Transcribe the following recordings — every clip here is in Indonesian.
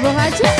Abah aja.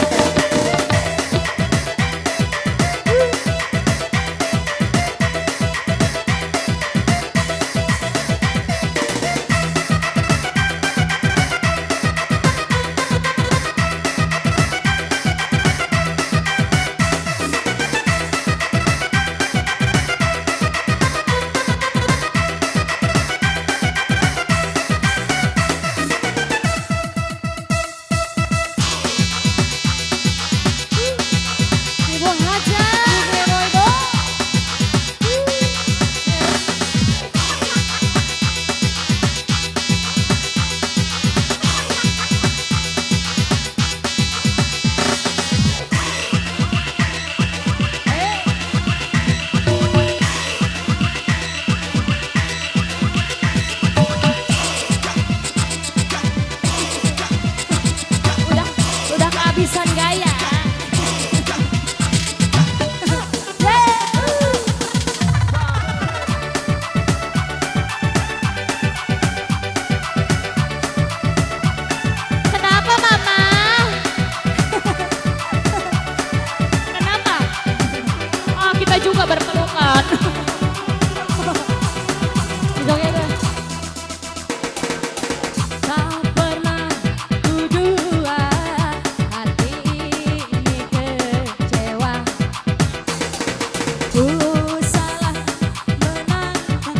Udah kehabisan gaya. Kenapa Mama? Kenapa? Oh, kita juga berpelukan. Joget deh. Tak pernah kuduga hati ini kecewa. Ku salah menangkan,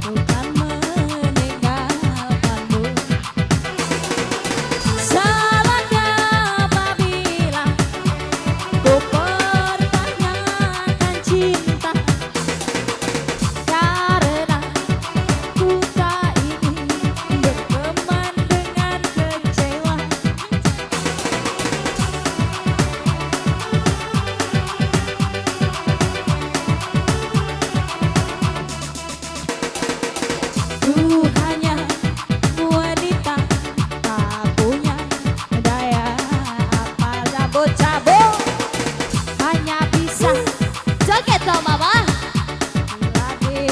bukan meninggalkanmu. Salahkah apabila ku pertanyakan cinta, karena ku tak ingin berteman dengan kecewa. Ku hanya wanita tak punya daya apa cabut-cabut, hanya bisa joget dong Mama. Lagi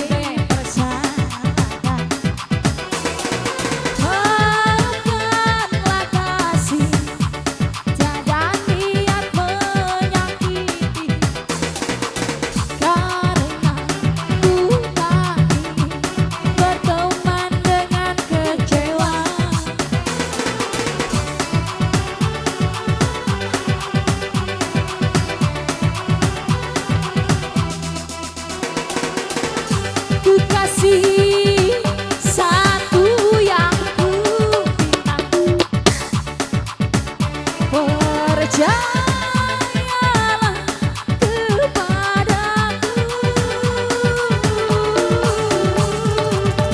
persahabatan, harapkanlah kasih, jangan niat menyakiti, karena ku tak ingin berteman dengan kecewa. Ku kasih satu yang ku minta, percayalah kepadaku.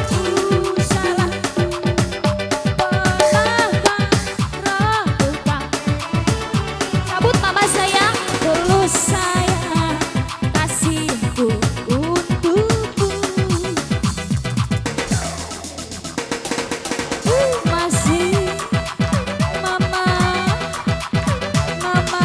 Ku salah pernahkah ragukan, cabut Mama sayang, tulus sayang kasihku untukmu. Masih Mama, Mama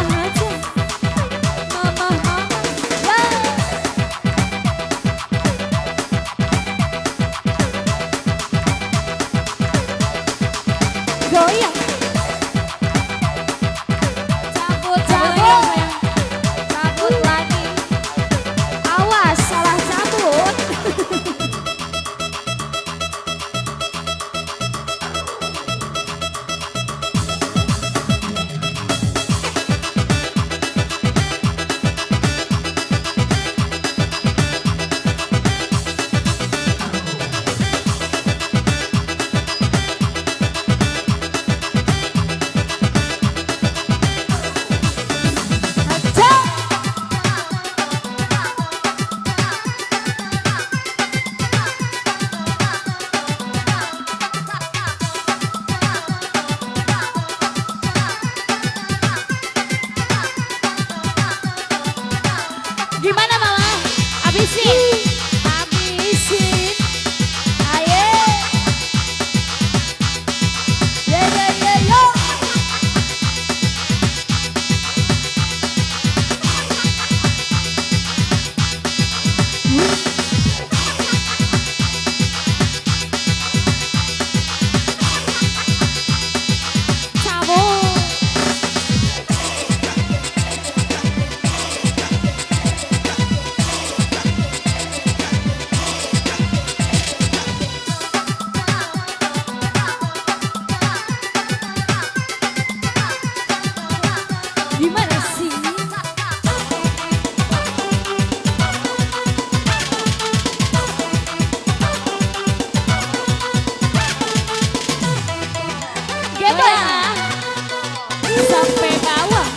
Sampai bawah.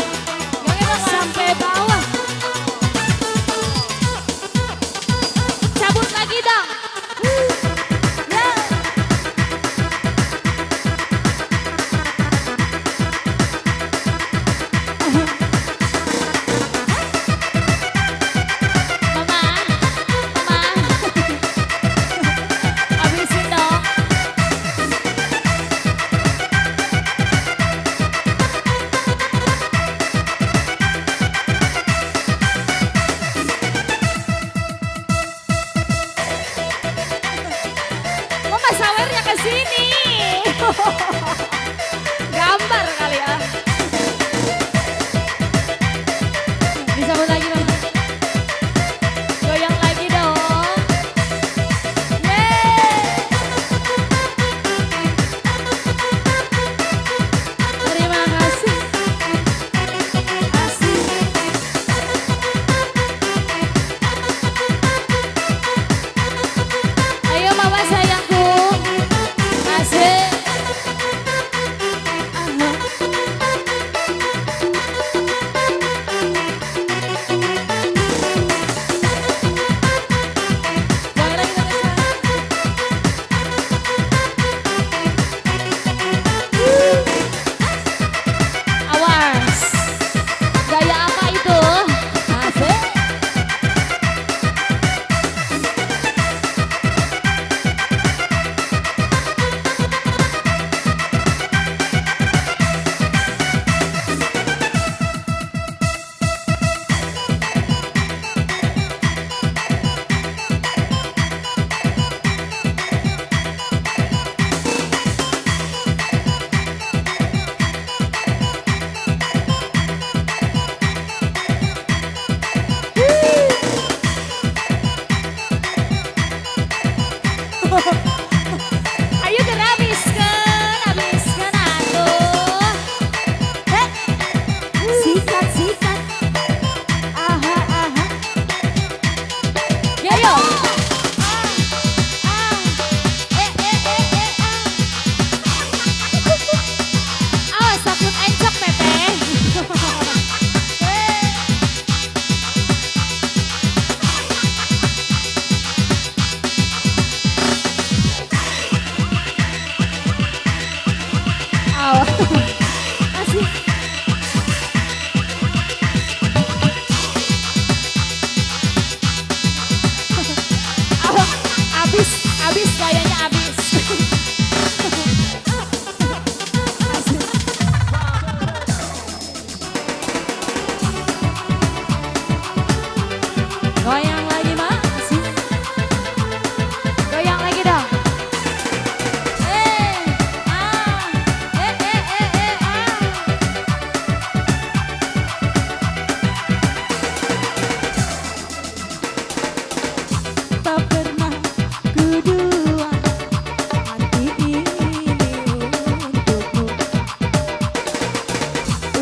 Sampai bawah. Cabut lagi dong. Ya. Mama, habisin dong. Mama sawernya ke sini. Gambar kali ya. Disambut lagi Mama. Goyang lagi dong. Yeay. Terima kasih. Asik. Ayo Mama sayangku. Asik. Goyang lagi Vanessa. Awas. Gaya apa itu? Asik. Ayo ke habiskan atuh. Sikat, sikat. Aha, aha. Yo. Awas takut encok teteh. Awas. Asik. Abis gayanya abis. Asik. Goyang lagi masih. Goyang lagi dong. Tak pernah kedua hati ini untukmu.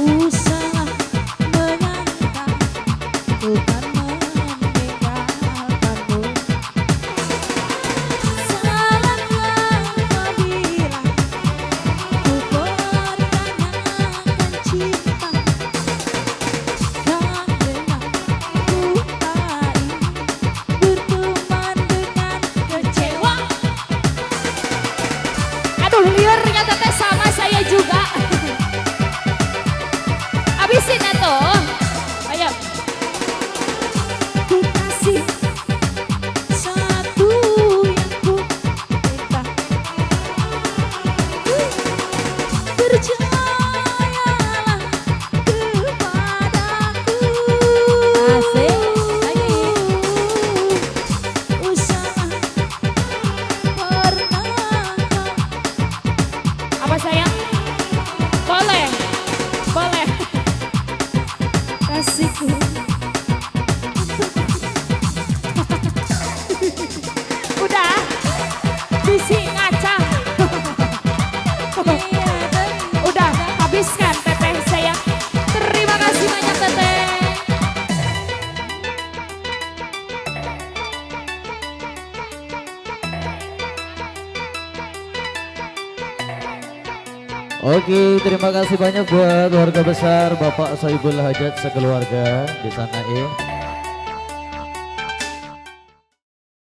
Usaha menyangka bukan meninggalkanmu. Salahlah apabila ku pertanyakan cinta. Karena ku tak berteman dengan kecewa. Aduh liriknya teteh sama saya juga. Habisin atuh. Ayo. Oke, terima kasih banyak buat warga besar Bapak Soibul Hajat sekeluarga di sana ya.